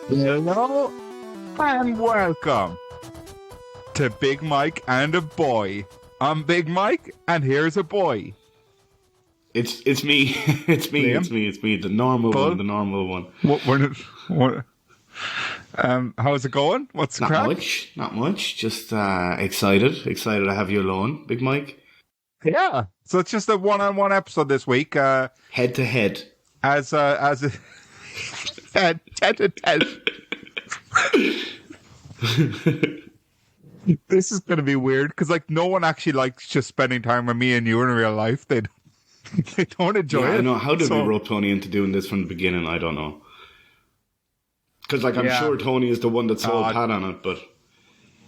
Hello and welcome to Big Mike and a Boy. I'm Big Mike and here's a boy. It's me. It's me. Liam? It's me. The normal Bud? one. The normal one. How's it going? What's the crack? Not much. Just excited to have you alone, Big Mike. Yeah. So it's just a one-on-one episode this week. Head to head. As a head to head. This is going to be weird because no one actually likes just spending time with me and you in real life. They don't enjoy it. I know. How did we rope Tony into doing this from the beginning? I don't know. Because I'm sure Tony is the one that sold Pat on it, but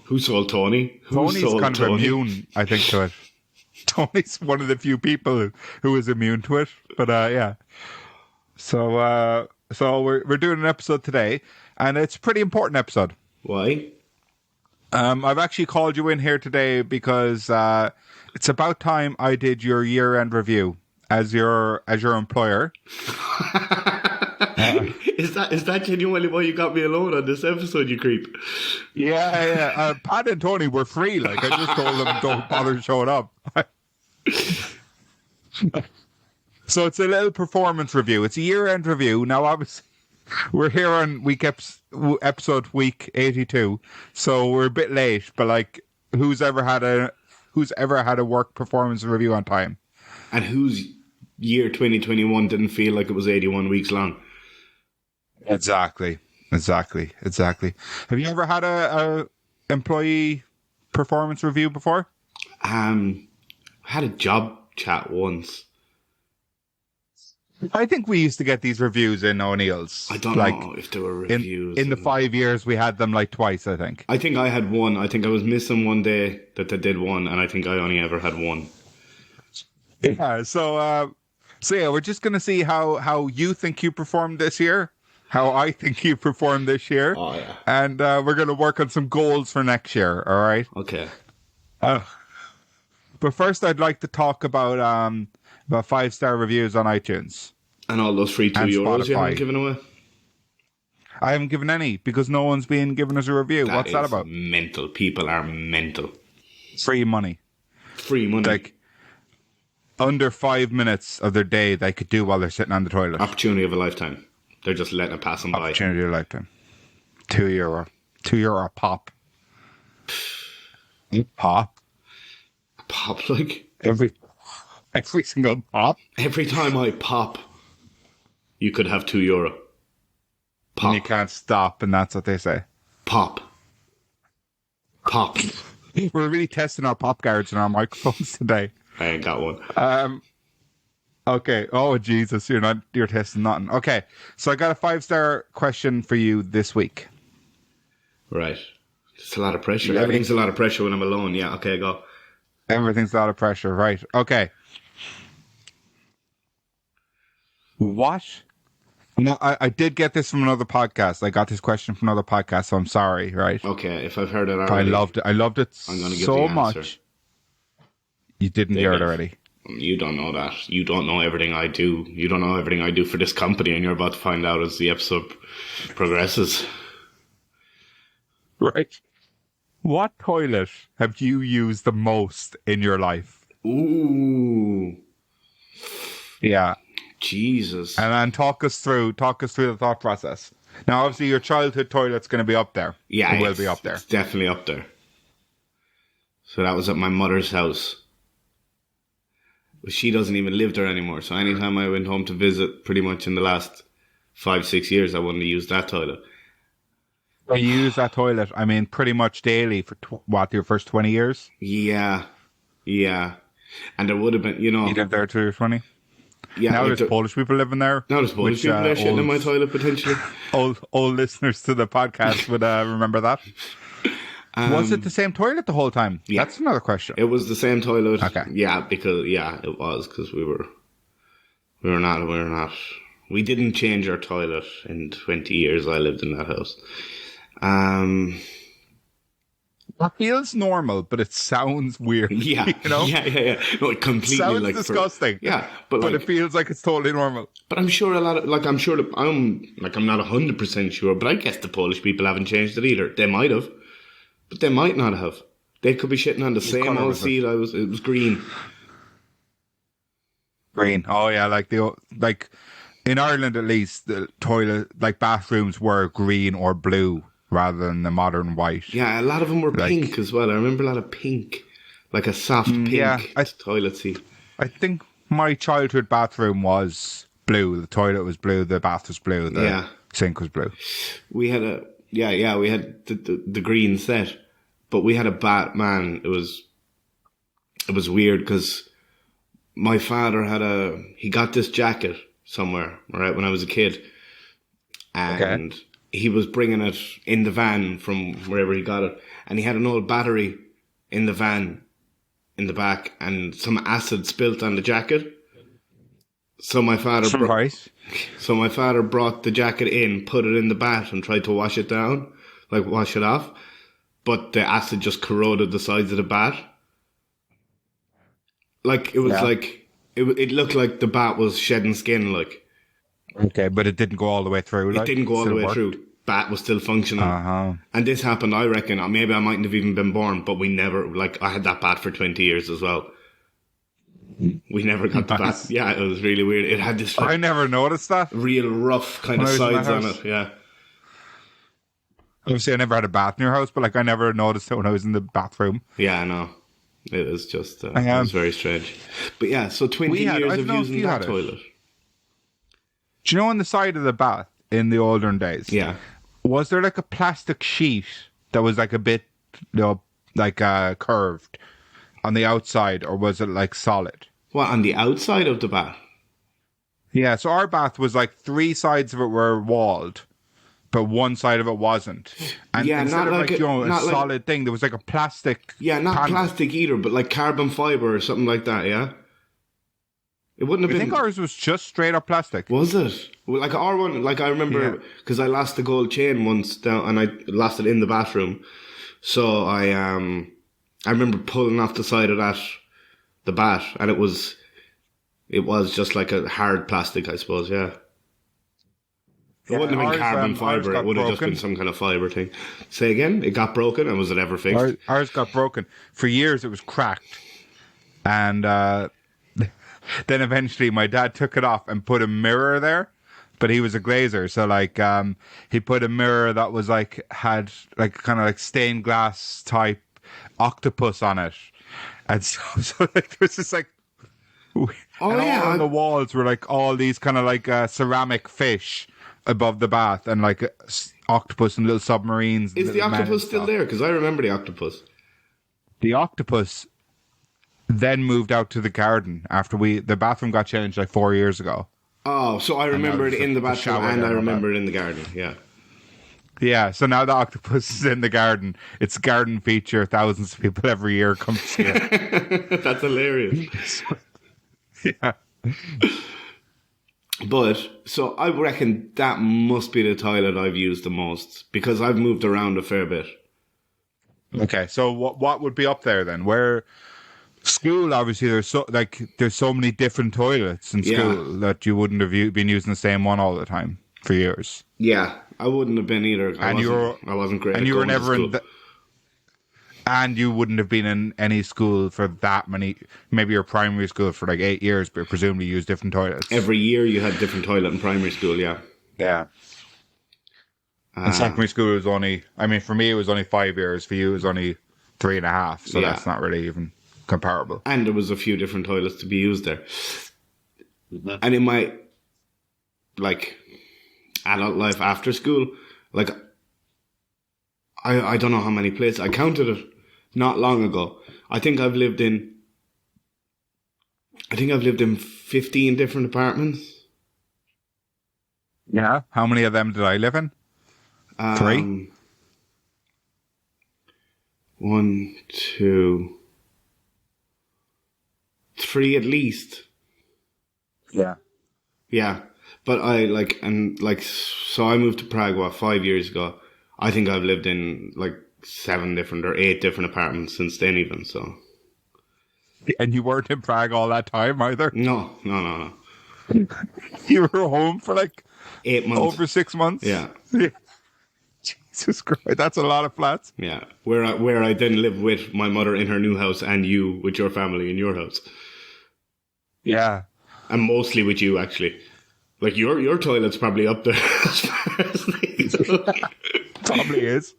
who sold Tony? Tony's kind of immune, I think, to it. Tony's one of the few people who is immune to it. But yeah. So we're doing an episode today, and it's a pretty important episode. Why? I've actually called you in here today because it's about time I did your year-end review as your employer. Is that genuinely why you got me alone on this episode, you creep? Yeah. Pat and Tony were free. I just told them don't bother showing up. So it's a little performance review. It's a year-end review. Now, obviously, we're here on episode week 82, so we're a bit late. But who's ever had a work performance review on time? And whose year 2021 didn't feel like it was 81 weeks long? Exactly. Have you ever had a employee performance review before? I had a job chat once. I think we used to get these reviews in O'Neill's. I don't know if there were reviews. In the 5 years, we had them twice, I think. I think I had one. I think I was missing one day that they did one, and I think I only ever had one. Yeah, so yeah, we're just going to see how you think you performed this year, how I think you performed this year. Oh, yeah. And we're going to work on some goals for next year, all right? Okay. But first, I'd like to talk about 5-star reviews on iTunes. And all those free €2 Spotify. you haven't given away? I haven't given any because no one's been giving us a review. What's that about? Mental. People are mental. Free money. Free money. Under 5 minutes of their day they could do while they're sitting on the toilet. Opportunity of a lifetime. They're just letting it pass them by. Opportunity of a lifetime. €2. €2 a pop. Pop? Pop, Every single pop? Every time I pop, you could have €2. Pop. And you can't stop, and that's what they say. Pop. We're really testing our pop guards and our microphones today. I ain't got one. Okay. Oh, Jesus, you're testing nothing. Okay, so I got a 5-star question for you this week. Right. It's a lot of pressure. Everything's a lot of pressure when I'm alone. Yeah, okay, go. Everything's a lot of pressure, right? Okay. What? No, I did get this from another podcast. I got this question from another podcast, so I'm sorry, right? Okay, if I've heard it already. I loved it I'm gonna give so the answer. much. You didn't hear it already. You don't know that. You don't know everything I do. You don't know everything I do for this company, and you're about to find out as the episode progresses. Right. What toilet have you used the most in your life? Ooh. Yeah. Jesus. And then talk us through the thought process. Now, obviously, your childhood toilet's going to be up there. Yeah, it will be up there. It's definitely up there. So that was at my mother's house. But she doesn't even live there anymore. So anytime I went home to visit, pretty much in the last 5-6 years, I wouldn't have used that toilet. You use that toilet, pretty much daily for your first 20 years? Yeah. And there would have been, You lived there till you're 20? Yeah. Now there's Polish people living there. Now there's Polish people there shitting in my toilet, potentially. Old listeners to the podcast would remember that. Was it the same toilet the whole time? Yeah. That's another question. It was the same toilet. Okay. Yeah, it was because we didn't change our toilet in 20 years I lived in that house. It feels normal, but it sounds weird. Yeah, You know? yeah. No, it completely Sounds like disgusting. yeah, but But like, it feels like it's totally normal. but I'm sure a lot of like I'm sure that I'm not 100% sure, but I guess the Polish people haven't changed it either. They might have, but they might not have. They could be shitting on the same colour old was it? seat. It was green. Green. Oh yeah, like in Ireland at least, the toilet like bathrooms were green or blue rather than the modern white. Yeah, a lot of them were Like, pink as well. I remember a lot of pink, like a soft yeah, pink toilet seat. I think my childhood bathroom was blue. The toilet was blue. The bath was blue. The Yeah. sink was blue. We had we had the green set, but we had a Batman. It was weird because my father he got this jacket somewhere, right, when I was a kid, and he was bringing it in the van from wherever he got it, and he had an old battery in the van in the back, and some acid spilt on the jacket. So my father So my father brought the jacket in, put it in the bath, and tried to wash it down, like wash it off. But the acid just corroded the sides of the bath. Like it was like it looked like the bat was shedding skin. Like Okay, but it didn't go all the way through. it didn't go all the way through. Bat was still functioning. And this happened, I reckon. Maybe I mightn't have even been born, but we never I had that bat for 20 years as well. We never got the bat. Yeah, it was really weird. It had this. I never noticed that. Real rough kind of sides on it. Yeah. Obviously, I never had a bath in your house, but I never noticed it when I was in the bathroom. Yeah, I know. It was just. It was very strange. But yeah, so 20 years of using that toilet. Do you know on the side of the bath in the olden days? Yeah. Was there like a plastic sheet that was like a bit, curved on the outside, or was it like solid? What, on the outside of the bath? Yeah, so our bath was like 3 sides of it were walled, but one side of it wasn't. And instead of a solid thing, there was like a plastic. Yeah, not panel. Plastic either, but like carbon fiber or something like that. Yeah. It wouldn't have been. I think ours was just straight up plastic. Was it? Well, like our one, like I remember because I lost the gold chain once down, and I lost it in the bathroom. So I remember pulling off the side of the bat, and it was just like a hard plastic, I suppose. Yeah. It wouldn't have been carbon fiber. It would have just been some kind of fiber thing. Say again? It got broken, and was it ever fixed? Ours got broken. For years, it was cracked, and then eventually my dad took it off and put a mirror there. But he was a glazer, so he put a mirror that was had kind of stained glass type octopus on it, and so there was this on the walls were all these kind of ceramic fish above the bath, and octopus and little submarines. Is the octopus still there? Because I remember the octopus. The octopus then moved out to the garden after the bathroom got changed 4 years ago. Oh, so I remember it in the bathroom and I remember it in the garden, yeah. Yeah, so now the octopus is in the garden. It's a garden feature. Thousands of people every year come to see it. That's hilarious. Yeah. But, so I reckon that must be the toilet I've used the most because I've moved around a fair bit. Okay, so what would be up there then? Where... School, obviously, there's so many different toilets in school that you wouldn't have been using the same one all the time for years. Yeah, I wouldn't have been either. I wasn't great. And you were never in. And you wouldn't have been in any school for that many. Maybe your primary school for 8 years, but presumably you used different toilets. Every year you had different toilet in primary school. Yeah. Yeah. And secondary school was only. I mean, for me it was only 5 years. For you it was only 3.5. So that's not really even comparable. And there was a few different toilets to be used there. And in my adult life after school, I don't know how many places. I counted it not long ago. I think I've lived in 15 different apartments. Yeah. How many of them did I live in? 3? 1, 2, 3 at least. Yeah. Yeah. But so I moved to Prague, 5 years ago. I think I've lived in 7 different or 8 different apartments since then even, so. And you weren't in Prague all that time either? No. You were home for like 8 months. over 6 months? Yeah. Jesus Christ, that's a lot of flats. Yeah. Where I then live with my mother in her new house and you with your family in your house. Yeah. And mostly with you, actually. Like, your toilet's probably up there as far as these go. Probably is.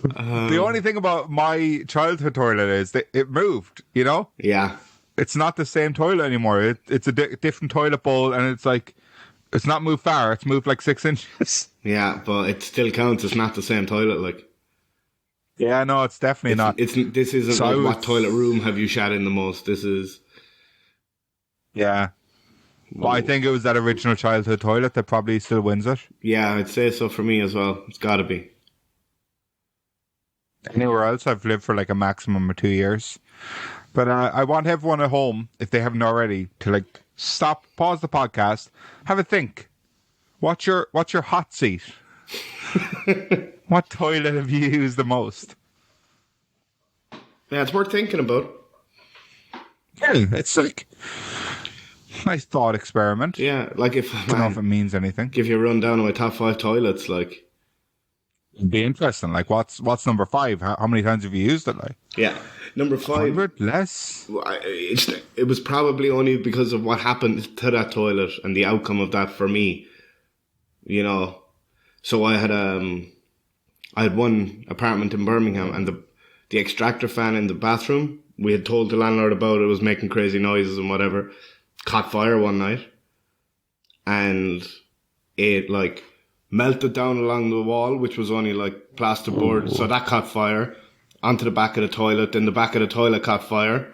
The only thing about my childhood toilet is that it moved, you know? Yeah. It's not the same toilet anymore. It's a different toilet bowl, and it's like, it's not moved far. It's moved like 6 inches. Yeah, but it still counts. It's not the same toilet, like. Yeah, no, it's definitely not. This isn't So like what toilet room have you shat in the most. This is. Yeah. Well, I think it was that original childhood toilet that probably still wins it. Yeah, I'd say so for me as well. It's got to be. Anywhere else, I've lived for like a maximum of 2 years. But I want everyone at home, if they haven't already, to like stop, pause the podcast, have a think. What's your hot seat? What toilet have you used the most? Yeah, it's worth thinking about. Yeah, it's like nice thought experiment. Yeah, like if I don't know if it means anything. give you a rundown of my top 5 toilets, like. It'd be interesting. Like, what's number 5? How many times have you used it? Like, Yeah, number 5. 100 less. It was probably only because of what happened to that toilet and the outcome of that for me. You know, so I had one apartment in Birmingham, and the extractor fan in the bathroom, we had told the landlord about it, was making crazy noises and whatever, caught fire one night, and it like melted down along the wall, which was only like plasterboard. So that caught fire onto the back of the toilet. Then the back of the toilet caught fire.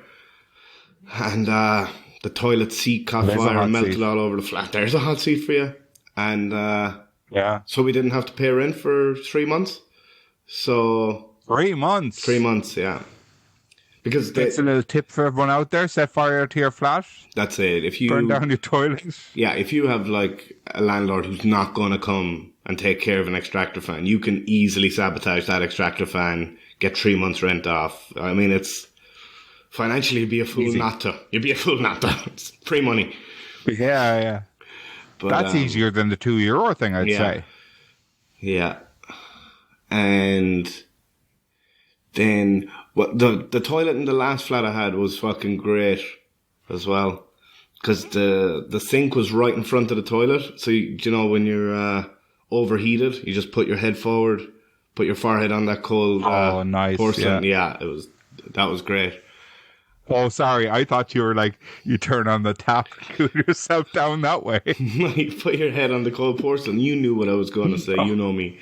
And the toilet seat caught fire and melted all over the flat. There's a hot seat for you. And Yeah. so we didn't have to pay rent for 3 months. So 3 months. 3 months, yeah. Because That's a little tip for everyone out there. Set fire to your flat. that's it. If you Burn down your toilet. Yeah, if you have like a landlord who's not going to come and take care of an extractor fan, you can easily sabotage that extractor fan, get 3 months rent off. I mean, it's financially you'd be a fool not to. You'd be a fool not to. It's free money. Yeah. But, That's easier than the €2 thing, I'd say. Yeah. And then the toilet in the last flat I had was fucking great as well. Because the sink was right in front of the toilet. So, you know, when you're overheated, you just put your head forward, put your forehead on that cold nice, porcelain. Yeah, that was great. Oh, sorry. I thought you were like, you turn on the tap and cool yourself down that way. You put your head on the cold porcelain. You knew what I was going to say. You know me.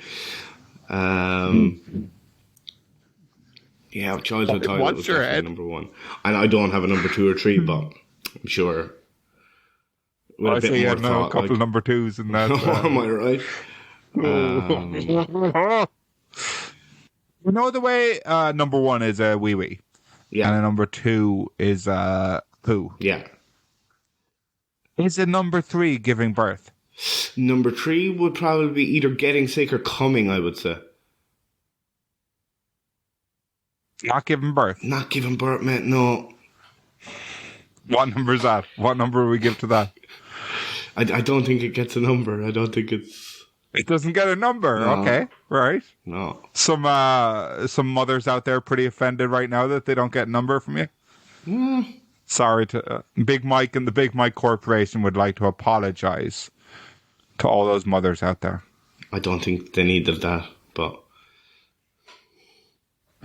Yeah, childhood toilet What's was your definitely head? number 1. And I don't have a number 2 or 3, but I'm sure. With I a bit say you more had thought, a couple of number 2s in that. Am I right? You know the way number 1 is a wee wee, Yeah. and a number 2 is a poo. Yeah. Is a number 3 giving birth? Number 3 would probably be either getting sick or coming, I would say. Not giving birth. Not giving birth, mate, no. What number is that? What number do we give to that? I don't think it gets a number. I don't think it's... It doesn't get a number. No. Okay, right. No. Some mothers out there pretty offended right now that they don't get a number from you. Sorry to Big Mike and the Big Mike Corporation would like to apologize to all those mothers out there. I don't think they needed that, but...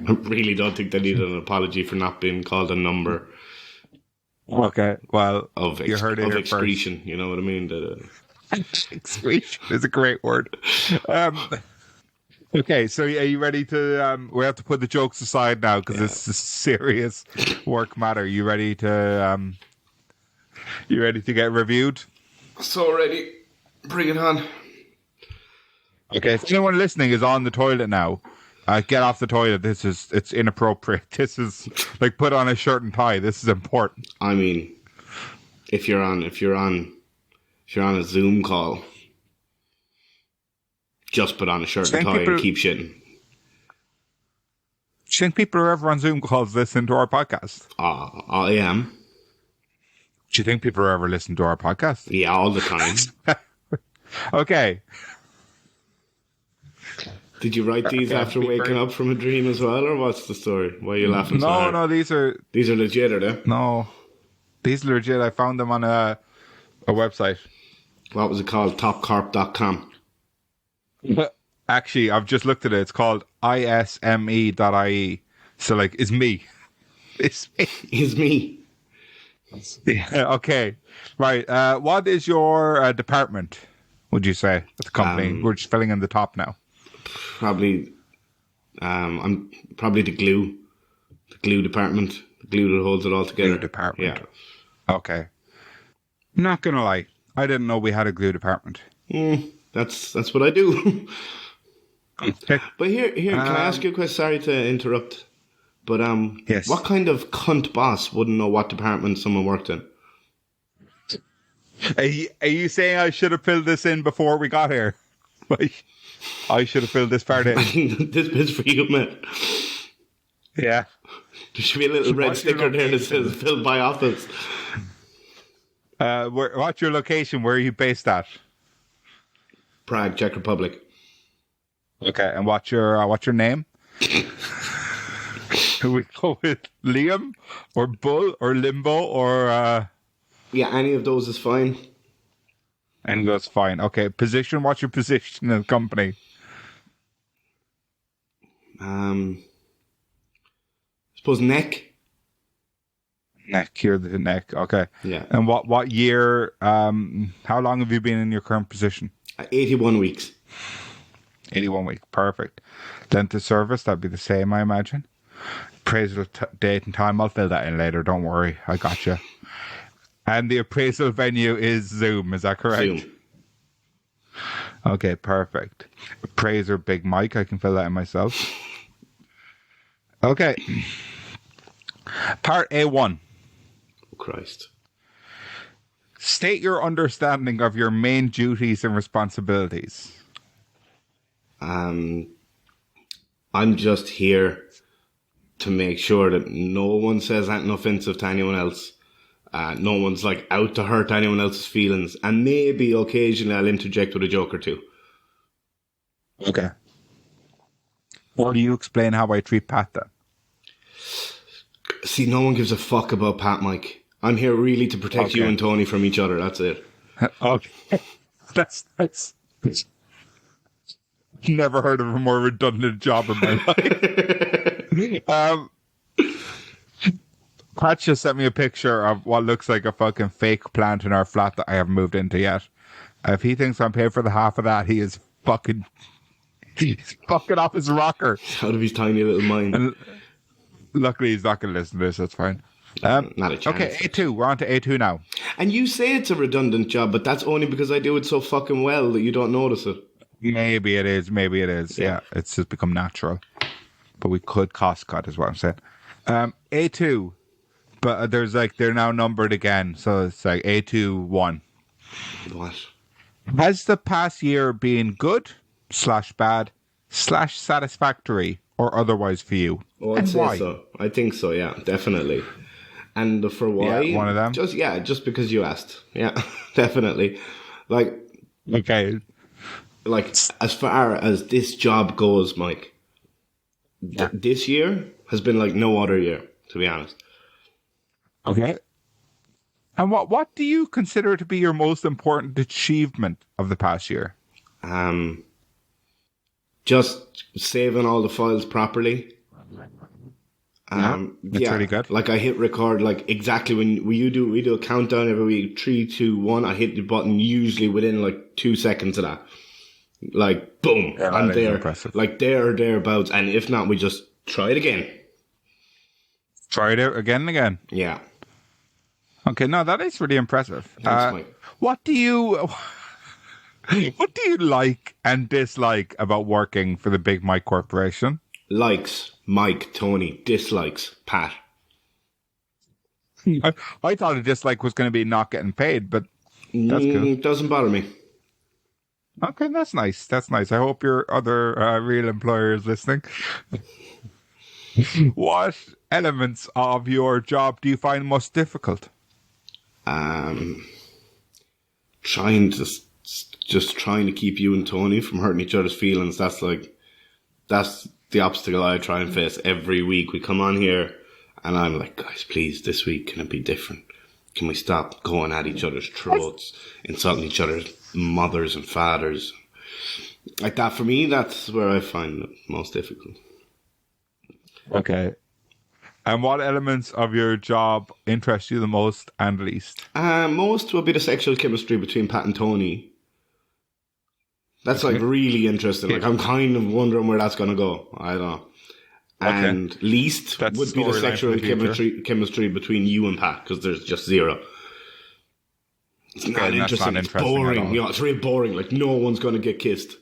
I really don't think they needed an apology for not being called a number Okay, well, of you heard it here excretion. first. You know what I mean? Excretion is a great word. Okay, so are you ready to? We have to put the jokes aside now because this is serious work matter. You ready to? You ready to get reviewed? So ready. Bring it on. Okay, if anyone listening is on the toilet now, get off the toilet. It's inappropriate. This is like put on a shirt and tie. This is important. I mean, if you're on a Zoom call, just put on a shirt and tie and keep shitting. think people are ever on Zoom calls listening to our podcast? I am. Do you think people are ever listening to our podcast? Yeah, all the time. Okay. Did you write these after waking up from a dream as well, or what's the story? Why are you laughing so hard? No, these are legit, are they? No, these are legit. I found them on a website. What was it called? Topcorp.com. Actually, I've just looked at it. It's called isme.ie. So, like, it's me. It's me. It's me. Yeah, okay. Right. What is your department, would you say, at the company? We're just filling in the top now. Probably, I'm probably the glue department, the glue that holds it all together. Glue department. Yeah. Okay. Not gonna lie, I didn't know we had a glue department. That's what I do. Okay. But here, can I ask you a question? Sorry to interrupt, but yes. What kind of cunt boss wouldn't know what department someone worked in? Are you saying I should have filled this in before we got here? Like, I should have filled this part in. This bit's for you, man. Yeah. There should be a little red sticker there that says filled by office. What's your location? Where are you based at? Prague, Czech Republic. Okay, and what's your name? We go with Liam or Bull or Limbo or Yeah, any of those is fine. And that's fine. Okay, position. What's your position in the company? I suppose neck. Neck. You're the neck. Okay. Yeah. And what year? How long have you been in your current position? 81 weeks. 81 weeks. Perfect. Length of service, that'd be the same, I imagine. Appraisal date and time, I'll fill that in later. Don't worry. I got you. And the appraisal venue is Zoom, is that correct? Zoom. Okay, perfect. Appraiser Big Mike, I can fill that in myself. Okay. Part A1. Oh, Christ. State your understanding of your main duties and responsibilities. I'm just here to make sure that no one says anything offensive to anyone else. No one's like out to hurt anyone else's feelings. And maybe occasionally I'll interject with a joke or two. Okay. Or do you explain how I treat Pat then? See, no one gives a fuck about Pat, Mike. I'm here really to protect you and Tony from each other. That's it. Okay. That's never heard of a more redundant job in my life. Pat just sent me a picture of what looks like a fucking fake plant in our flat that I haven't moved into yet. If he thinks I'm paying for the half of that, he's fucking off his rocker. Out of his tiny little mind. And luckily, he's not going to listen to this. That's fine. Not a chance. Okay, A2. We're on to A2 now. And you say it's a redundant job, but that's only because I do it so fucking well that you don't notice it. Maybe it is. Maybe it is. Yeah. It's just become natural. But we could cost cut is what I'm saying. A2. But there's like, they're now numbered again. So it's like A2-1. What? Has the past year been good, /bad, /satisfactory, or otherwise for you? Oh, I'd say so. I think so, yeah, definitely. And for why? Yeah, one of them? Just because you asked. Yeah, definitely. Like, okay. Like, as far as this job goes, Mike, this year has been like no other year, to be honest. Okay. And what do you consider to be your most important achievement of the past year? Just saving all the files properly. That's really good. Like I hit record like exactly when we do a countdown every week, 3, 2, 1. I hit the button usually within like 2 seconds of that. Like boom, I'm there. Impressive. Like there or thereabouts, and if not, we just try it again. Try it out again and again. Yeah. Okay, no, that is really impressive. Thanks, Mike. What do you like and dislike about working for the Big Mike Corporation? Likes, Mike, Tony. Dislikes, Pat. I thought a dislike was going to be not getting paid, but that's cool. Doesn't bother me. Okay, that's nice. That's nice. I hope your other real employer is listening. What elements of your job do you find most difficult? Um, trying to just trying to keep you and Tony from hurting each other's feelings. That's the obstacle I try and face every week. We come on here, and I'm like, guys, please, this week can it be different? Can we stop going at each other's throats, insulting each other's mothers and fathers? Like that, for me, that's where I find it most difficult. Okay. And what elements of your job interest you the most and least? Most will be the sexual chemistry between Pat and Tony. That's like Okay. really interesting. Like I'm kind of wondering where that's going to go. I don't know. Okay. And least That's would be the storyline sexual for the future. chemistry between you and Pat, because there's just zero. It's not and that's interesting. not It's interesting at boring. all. You know, it's really boring. Like no one's going to get kissed.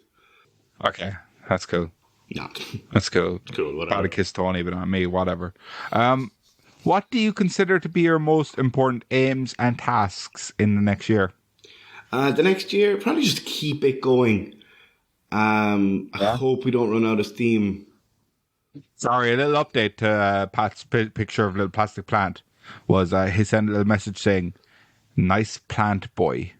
Okay. That's cool. Not That's cool. cool. Whatever. Probably kiss Tony, but not me. Whatever. What do you consider to be your most important aims and tasks in the next year? The next year, probably just keep it going. I hope we don't run out of steam. Sorry, a little update to Pat's picture of a little plastic plant was he sent a little message saying, "Nice plant, boy.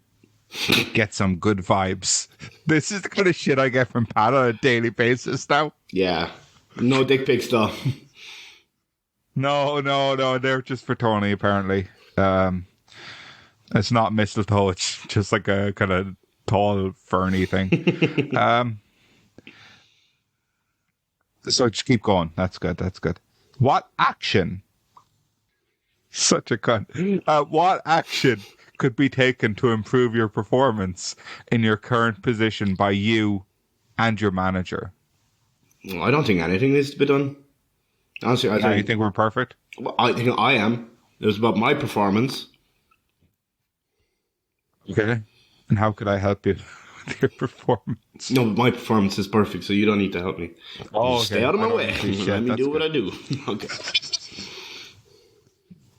Get some good vibes." This is the kind of shit I get from Pat on a daily basis now. Yeah. No dick pics though. No, they're just for Tony, apparently. It's not mistletoe, it's just like a kind of tall, ferny thing. So just keep going. That's good. What action? Such a cunt. What action could be taken to improve your performance in your current position by you and your manager? I don't think anything needs to be done. Honestly, You think we're perfect? I think I am. It was about my performance. Okay. And how could I help you with your performance? No, but my performance is perfect, so you don't need to help me. Oh, Just stay out of my way. Let me do what I do. Okay.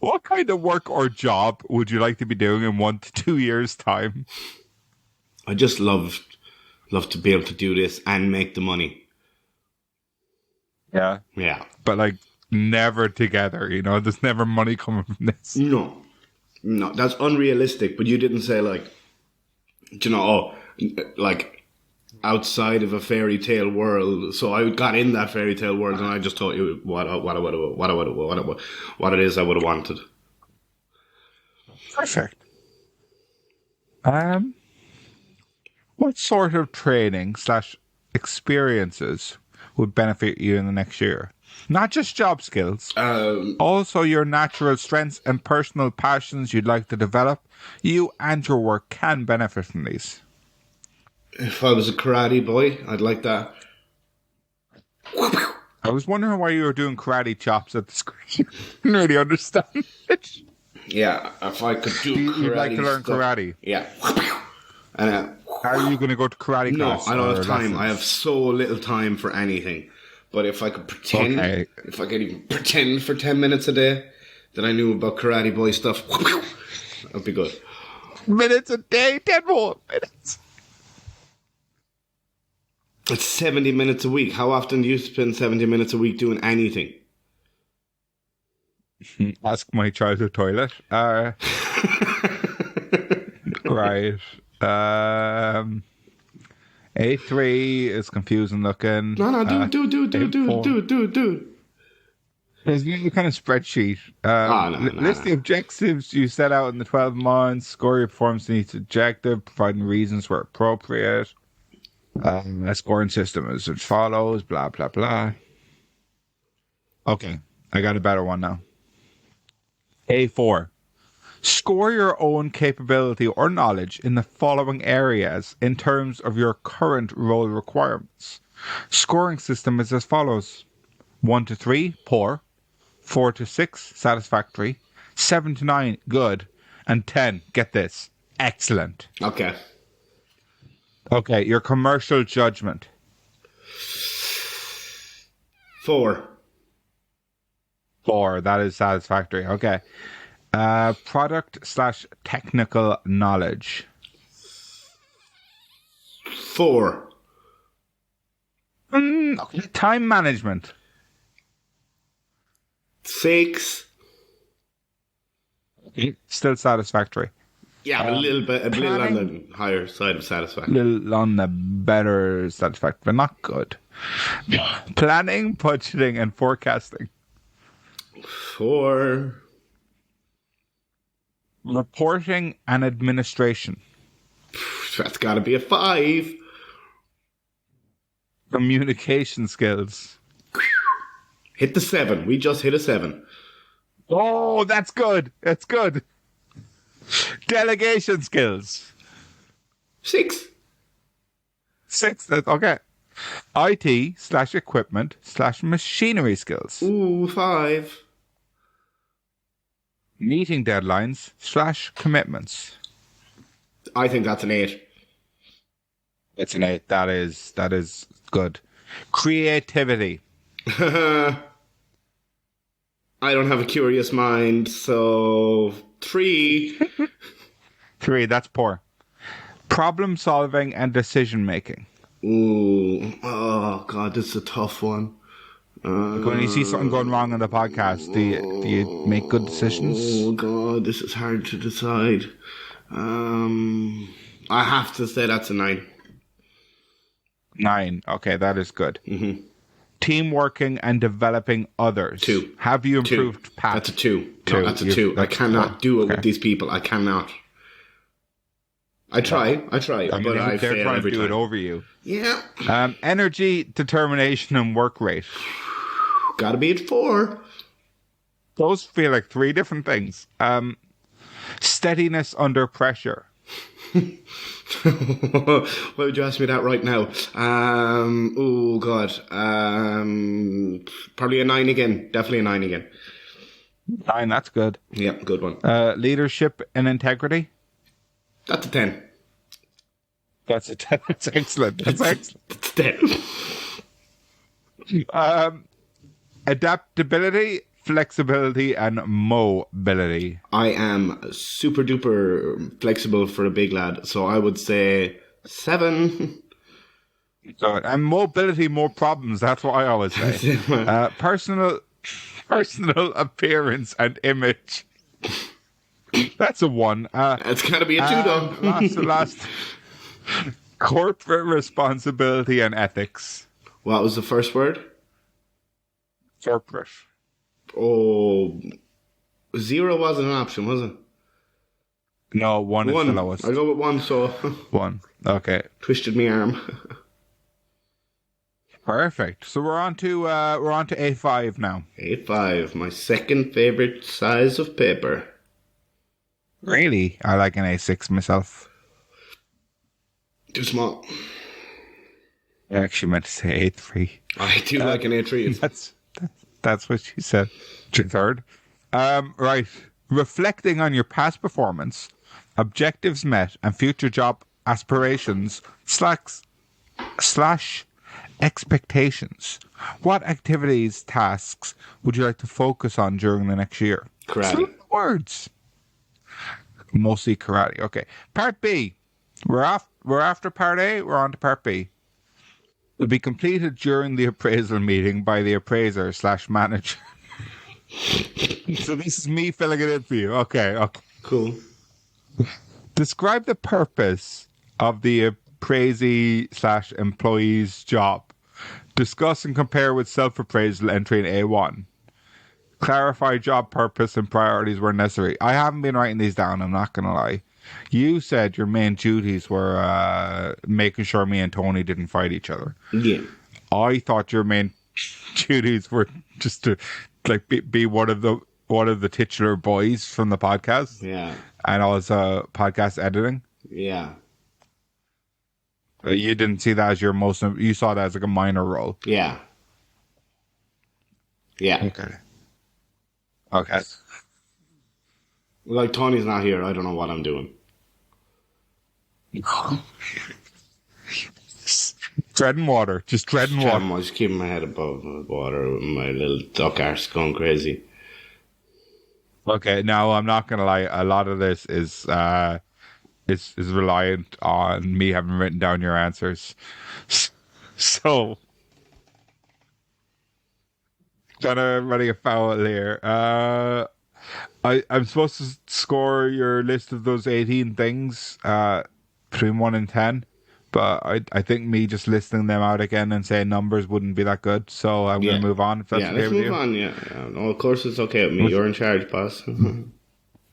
What kind of work or job would you like to be doing in 1 to 2 years' time? I just love to be able to do this and make the money. Yeah. Yeah. But like never together, there's never money coming from this. No, that's unrealistic. But you didn't say like, like outside of a fairy tale world. So I got in that fairy tale world, and I just told you what it is I would have wanted. Perfect. What sort of training / experiences would benefit you in the next year? Not just job skills, also your natural strengths and personal passions you'd like to develop. You and your work can benefit from these. If I was a karate boy, I'd like that. I was wondering why you were doing karate chops at the screen. I didn't really understand it. Yeah, if I could do karate. You'd like to learn stuff. karate? Yeah. And are you going to go to karate class? No, I don't have time. Lessons? I have so little time for anything. But if I could pretend, if I could even pretend for 10 minutes a day that I knew about karate boy stuff, that'd be good. Minutes a day, 10 more minutes. It's 70 minutes a week. How often do you spend 70 minutes a week doing anything? Ask my childhood toilet. Right. A3 is confusing looking. No, do. There's a kind of spreadsheet. List the No. objectives you set out in the 12 months. Score your performance in each objective, providing reasons where appropriate. A scoring system is as follows. Blah blah blah. Okay, I got a better one now. A4. Score your own capability or knowledge in the following areas in terms of your current role requirements. Scoring system is as follows: 1 to 3, poor; 4 to 6, satisfactory; 7 to 9, good; and 10, get this, excellent. Okay. Okay, your commercial judgment. 4. 4, that is satisfactory. Okay. Product / technical knowledge. 4. Okay. Time management. 6. Still satisfactory. Yeah, but a little on planning? the higher side of satisfaction. Little on the better satisfactory, but not good. Planning, budgeting, and forecasting. 4. Reporting and administration. That's got to be a 5. Communication skills. Hit the 7. We just hit a 7. Oh, that's good. That's good. Delegation skills. 6. 6. That's okay. IT/equipment/machinery skills. Ooh, 5. Meeting deadlines/commitments. I think that's an 8. It's an 8. That is good. Creativity. I don't have a curious mind, so 3. 3. That's poor. Problem solving and decision making. Ooh, oh god, this is a tough one. When you see something going wrong on the podcast, do you make good decisions? Oh god, this is hard to decide. I have to say that's a 9. 9. Okay, that is good. Mm-hmm. Team working and developing others. 2. Have you improved past? That's a 2. No, that's a 2. I cannot do it with these people. I cannot. I try, but I they're fail trying every to do time. it over you. Yeah. Energy, determination, and work rate. Gotta be at 4. Those feel like 3 different things. Steadiness under pressure. Why would you ask me that right now? Oh god. Probably a 9 again. Definitely a 9 again. 9, that's good. Yeah, good one. Leadership and integrity. That's a 10. That's a 10. That's excellent. That's excellent. That's a 10. Adaptability, flexibility, and mobility. I am super duper flexible for a big lad, so I would say 7. So, and mobility, more problems. That's what I always say. Personal appearance and image. That's a 1. It's gotta be a 2 though. last. Corporate responsibility and ethics. What was the first word? Corporate. Oh, 0 wasn't an option, was it? No, 1 is the lowest. I go with 1, so 1. Okay. Twisted my arm. Perfect. So we're on to A5 now. A5, my second favorite size of paper. Really? I like an A6 myself. Too small. I actually meant to say A3. I do like an A3. That's what she said. Third. Right. Reflecting on your past performance, objectives met, and future job aspirations slash expectations. What activities, tasks would you like to focus on during the next year? Karate. Words. Mostly karate. Okay. Part B. We're after part A. We're on to part B. Will be completed during the appraisal meeting by the appraiser/manager. So this is me filling it in for you. Okay. Cool. Describe the purpose of the appraisee/employee's job. Discuss and compare with self-appraisal entry in A1. Clarify job purpose and priorities where necessary. I haven't been writing these down, I'm not going to lie. You said your main duties were making sure me and Tony didn't fight each other. Yeah. I thought your main duties were just to be one of the titular boys from the podcast. Yeah. And also podcast editing. Yeah. You didn't see that as your most. You saw that as like a minor role. Yeah. Yeah. Okay. Like, Tony's not here. I don't know what I'm doing. Treading water. Just treading water. I'm just keeping my head above the water with my little duck arse going crazy. Okay, now I'm not gonna lie. A lot of this is reliant on me having written down your answers. So Kind of running a foul here. I'm supposed to score your list of those 18 things between 1 and 10, but I think me just listing them out again and saying numbers wouldn't be that good, so I'm going Yeah. to move on if that's Yeah, okay let's with move you. on. Yeah. No, of course it's okay with me. You're in charge, boss.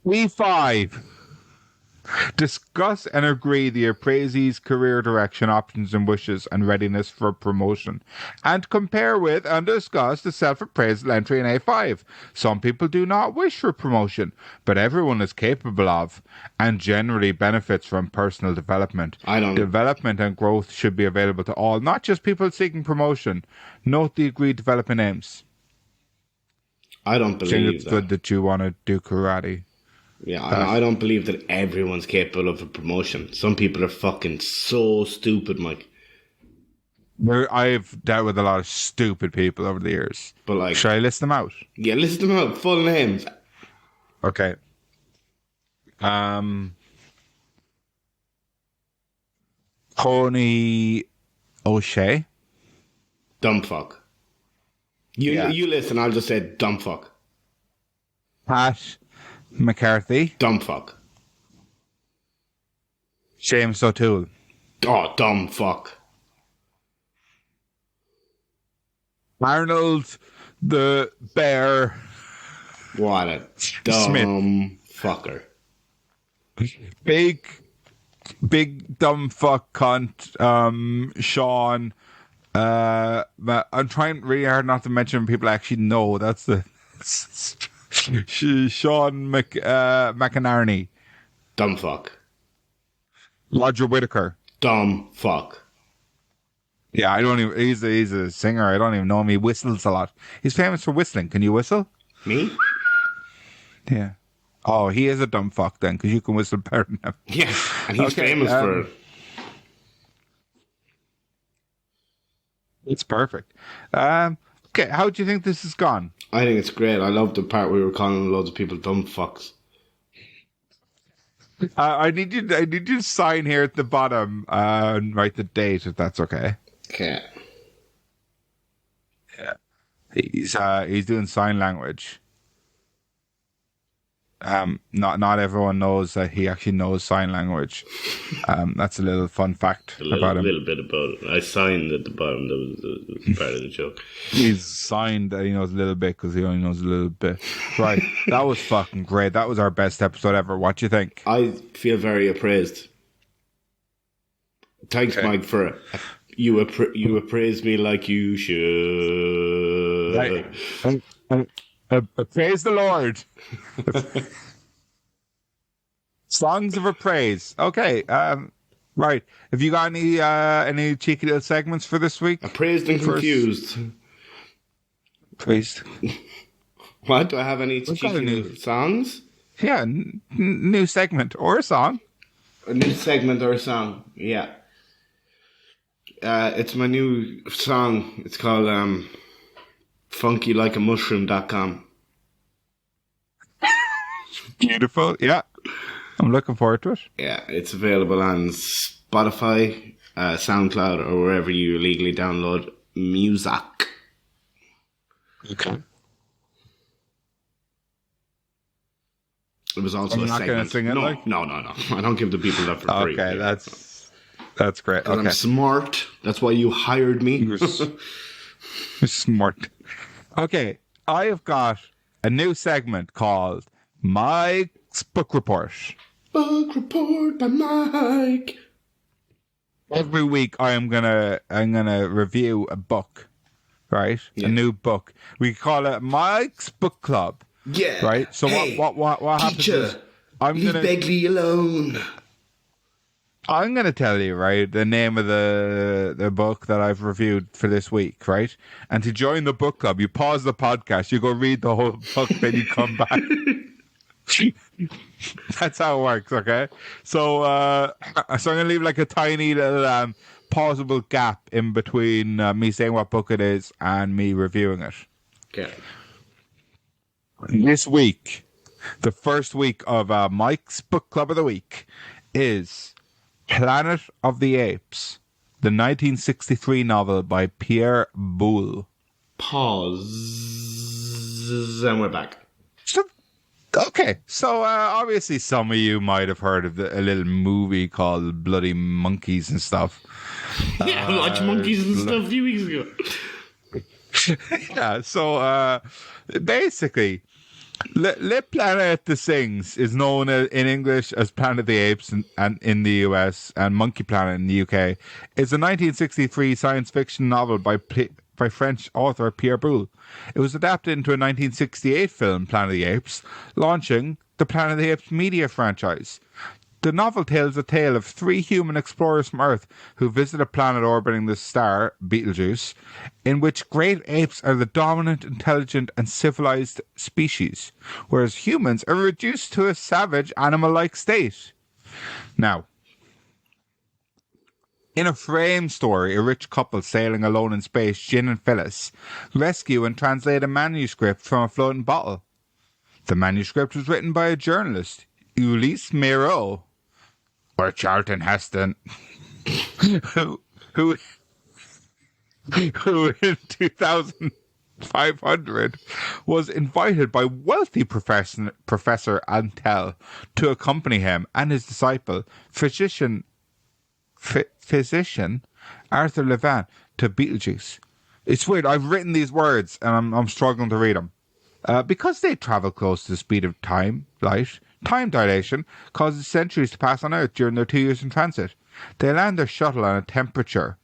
E5. Discuss and agree the appraisee's career direction, options and wishes, and readiness for promotion. And compare with and discuss the self-appraisal entry in A5. Some people do not wish for promotion, but everyone is capable of, and generally benefits from personal development. I don't- Development and growth should be available to all, not just people seeking promotion. Note the agreed development aims. I don't I think believe it's that. good that you want to do karate. Yeah, I don't believe that everyone's capable of a promotion. Some people are fucking so stupid, Mike. I've dealt with a lot of stupid people over the years. But like, Should I list them out? yeah, list them out, full names. Okay. Tony O'Shea. Dumb fuck. You listen, I'll just say dumb fuck. Pat McCarthy. Dumb fuck. James O'Toole. Oh, dumb fuck. Arnold the Bear. What a dumb fucker. Big dumb fuck cunt. Sean. I'm trying really hard not to mention people I actually know. That's the Sean McInerney. Dumb fuck. Roger Whittaker. Dumb fuck. Yeah, I don't even. He's a singer. I don't even know him. He whistles a lot. He's famous for whistling. Can you whistle? Me? Yeah. Oh, he is a dumb fuck then, because you can whistle better than him. Yeah, and he's famous for it. It's perfect. Okay, how do you think this has gone? I think it's great. I love the part where we were calling loads of people dumb fucks. I need you to sign here at the bottom and write the date if that's okay. Okay. Yeah. He's doing sign language. Not everyone knows that he actually knows sign language. That's a little fun fact about him. A little bit about it. I signed at the bottom. That was part of the joke. He's signed that he knows a little bit because he only knows a little bit. Right. That was fucking great. That was our best episode ever. What do you think? I feel very appraised. Thanks, Mike, for you appraised me like you should. Right. Praise the Lord. Songs of appraise. Okay. Right. Have you got any cheeky little segments for this week? Appraised and confused. Praised. What? Do I have any cheeky little songs? Yeah, new segment or a song. A new segment or a song. Yeah. It's my new song. It's called FunkyLikeAMushroom.com. Beautiful. Yeah. I'm looking forward to it. Yeah, it's available on Spotify, SoundCloud, or wherever you illegally download music. Okay. It was also You're a not segment. gonna sing it, no, like? no. I don't give the people that for free. Okay, that's great. Okay. I'm smart. That's why you hired me. You're smart. Okay, I have got a new segment called Mike's Book Report. Book report by Mike. Every week I'm gonna review a book, right? Yeah. A new book. We call it Mike's Book Club. Yeah. Right. So hey, what happens teacher, is leave Begley alone. I'm gonna tell you, right, the name of the book that I've reviewed for this week, right? And to join the book club, you pause the podcast, you go read the whole book, then you come back. That's how it works, okay? So I'm gonna leave like a tiny little pausable gap in between me saying what book it is and me reviewing it. Okay. This week, the first week of Mike's Book Club of the Week is Planet of the Apes, the 1963 novel by Pierre Boulle. Pause. And we're back. So, okay, so obviously some of you might have heard of a little movie called Bloody Monkeys and stuff. Yeah, I watched Monkeys and stuff a few weeks ago. Yeah, so basically, Le Planet des Singes is known in English as Planet of the Apes and in the US, and Monkey Planet in the UK. It's a 1963 science fiction novel by French author Pierre Boulle. It was adapted into a 1968 film, Planet of the Apes, launching the Planet of the Apes media franchise. The novel tells a tale of 3 human explorers from Earth who visit a planet orbiting the star, Betelgeuse, in which great apes are the dominant, intelligent, and civilized species, whereas humans are reduced to a savage, animal-like state. Now, in a frame story, a rich couple sailing alone in space, Jin and Phyllis, rescue and translate a manuscript from a floating bottle. The manuscript was written by a journalist, Ulysse Miro, or Charlton Heston, who in 2500 was invited by wealthy Professor Antel to accompany him and his disciple, physician Arthur Levin, to Betelgeuse. It's weird. I've written these words and I'm struggling to read them. Because they travel close to the speed of light, time dilation causes centuries to pass on Earth during their 2 years in transit. They land their shuttle on a temperate,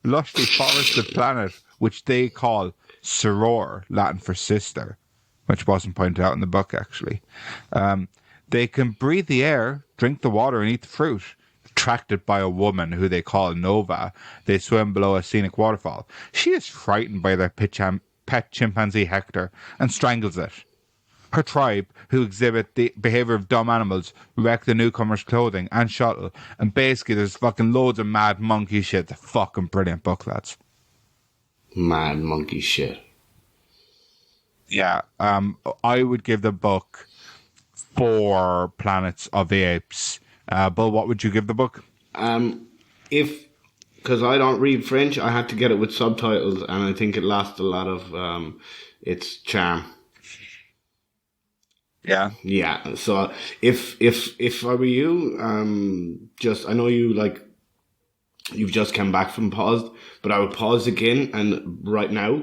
lushly forested planet, which they call Soror, Latin for sister, which wasn't pointed out in the book, actually. They can breathe the air, drink the water, and eat the fruit. Attracted by a woman who they call Nova, they swim below a scenic waterfall. She is frightened by their pet chimpanzee Hector and strangles it. Her tribe, who exhibit the behavior of dumb animals, wreck the newcomer's clothing and shuttle. And basically, there's fucking loads of mad monkey shit. It's a fucking brilliant book, lads. Mad monkey shit. Yeah, I would give the book 4 Planets of the Apes. Bill, what would you give the book? Because I don't read French, I had to get it with subtitles, and I think it lost a lot of its charm. Yeah. Yeah. So if I were you, I know you've just come back from paused, but I would pause again and right now.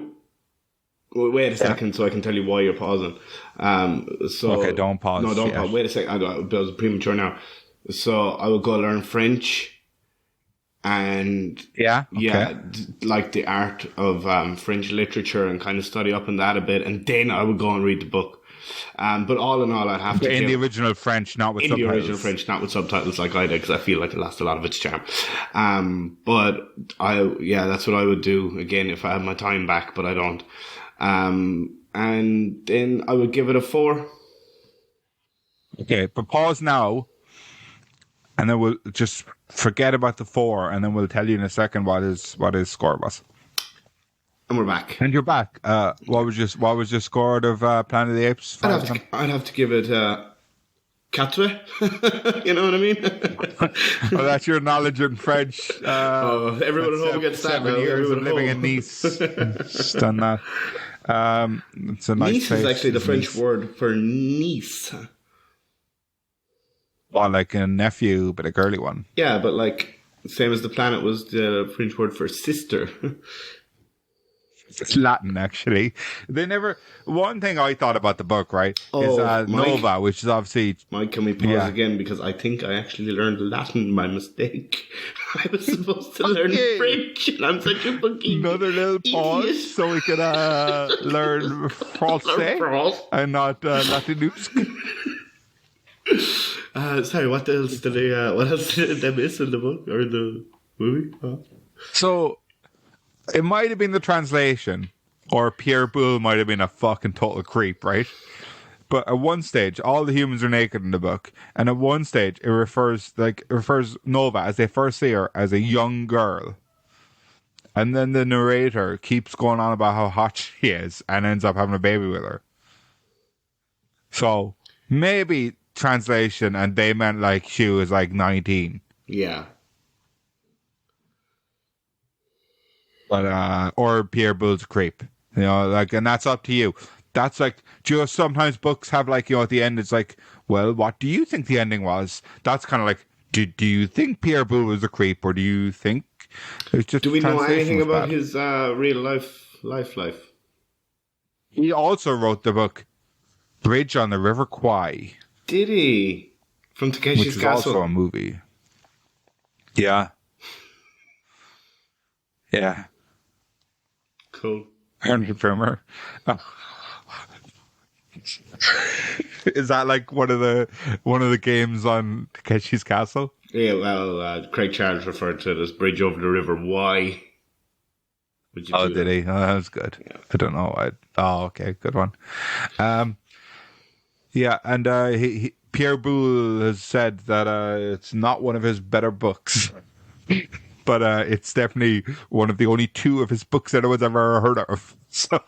Wait a second, so I can tell you why you're pausing. Okay, don't pause. No, don't pause. Wait a second. I was premature now. So I would go learn French, and like the art of French literature, and kind of study up on that a bit, and then I would go and read the book. But all in all, I'd have to in the original French, not with subtitles. In the original French, not with subtitles, like I did, because I feel like it lost a lot of its charm. But that's what I would do again if I had my time back, but I don't. And then I would give it a 4. Okay, but pause now, and then we'll just forget about the 4, and then we'll tell you in a second what his score was. And we're back. And you're back. What was your score of Planet of the Apes? I'd have to give it 4. You know what I mean? Well, that's your knowledge in French. Everyone at home gets that. 7 years of living in Nice. Just done that. It's a nice Nice place. is actually the French word for niece. Well, like a nephew, but a girly one. Yeah, but like same as the planet was the French word for sister. It's Latin, actually. One thing I thought about the book, right, is Mike, Nova, which is obviously... Mike, can we pause again? Because I think I actually learned Latin by mistake. I was supposed to learn French, and I'm such a fucking Another little pause, idiot. so we could learn Francais and not Latinus. Sorry, what else did they miss in the book or the movie? So... it might have been the translation, or Pierre Boulle might have been a fucking total creep, right? But at one stage, all the humans are naked in the book, and at one stage, it refers Nova, as they first see her, as a young girl. And then the narrator keeps going on about how hot she is, and ends up having a baby with her. So, maybe translation, and they meant like she was like 19. Yeah. But or Pierre Boulle creep. Like, and that's up to you. That's like, just sometimes books have like, at the end, it's like, well, what do you think the ending was? That's kind of like, do you think Pierre Boulle was a creep, or do you think it's just Do we know anything was about bad? his real life? He also wrote the book Bridge on the River Kwai, Did he? From which Takeshi's is also Castle. a movie. Yeah. Yeah. Cool. Henry Primer. Is that like one of the games on Takeshi's Castle? Yeah, well, Craig Charles referred to it as Bridge over the River. Why would you Oh, do did that? he? Oh, that was good. Yeah. I don't know. Oh, okay, good one. Yeah, and Pierre Boulle has said that it's not one of his better books, but it's definitely one of the only two of his books anyone's ever heard of. So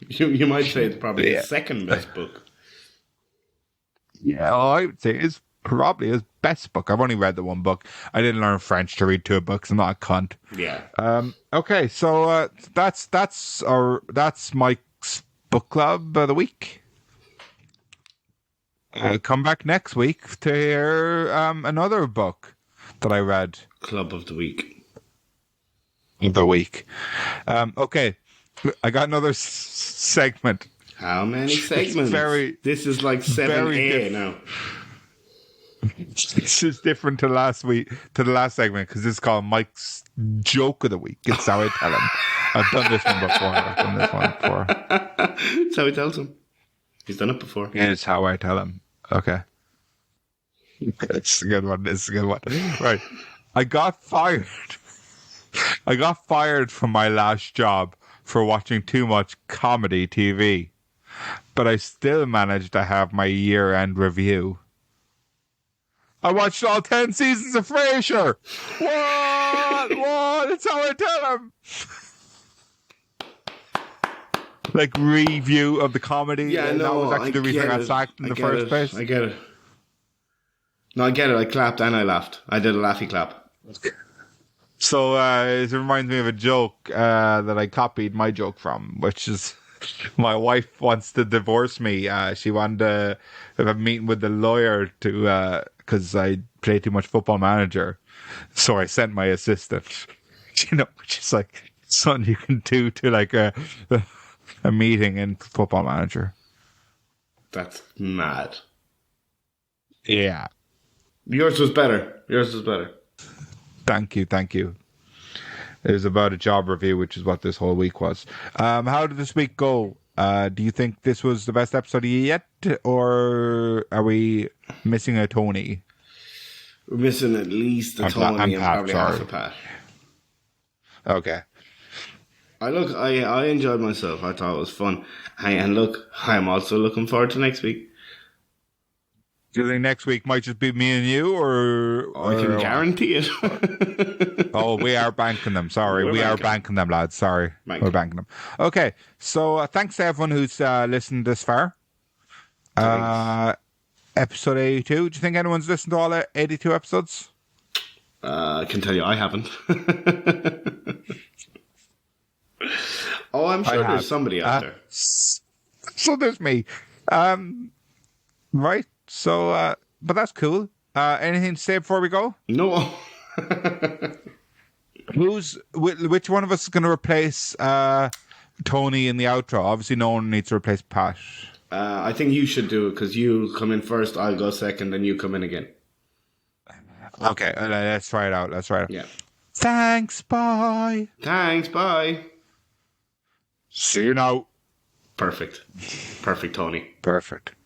You might say it's probably Yeah. his second best book. yeah, I would say it's probably his best book. I've only read the one book. I didn't learn French to read two books. I'm not a cunt. Yeah. Okay, so that's Mike's book club of the week. Come back next week to hear another book that I read Club of the Week. the week. Okay, I got another segment. How many segments? This is like 7A now. This is different to the last segment, because this is called Mike's joke of the week. It's how I tell him. I've done this one before. That's how he tells him. He's done it before. It's how I tell him. Okay. It's a good one. Right. I got fired from my last job for watching too much comedy TV, but I still managed to have my year-end review. I watched all 10 seasons of Frasier. What? That's how I tell him. Like, review of the comedy. Yeah, and that was actually the reason I got sacked in the first place. I get it. No, I get it. I clapped and I laughed. I did a laughy clap. So it reminds me of a joke that I copied my joke from, which is my wife wants to divorce me. She wanted to have a meeting with the lawyer to because I play too much Football Manager. So I sent my assistant. She's like, something you can do to like a meeting in Football Manager. That's mad. Yeah. Yours was better. Thank you. It was about a job review, which is what this whole week was. How did this week go? Do you think this was the best episode yet, or are we missing a Tony? We're missing at least a Tony and probably half a Pat. Okay. I enjoyed myself. I thought it was fun. And look, I'm also looking forward to next week. Do you think next week might just be me and you, or I can guarantee it. Oh, we are banking them. Sorry, we are banking them, lads. Sorry, we're banking them. Okay, so thanks to everyone who's listened this far. Episode 82. Do you think anyone's listened to all 82 episodes? I can tell you I haven't. Oh, I'm sure there's somebody out there. So there's me. Right. So, but that's cool. Anything to say before we go? No. Which one of us is going to replace Tony in the outro? Obviously, no one needs to replace Pat. I think you should do it, because you come in first, I'll go second, then you come in again. Okay, let's try it out. Yeah. Thanks, bye. See you now. See you now. Perfect, Tony. Perfect.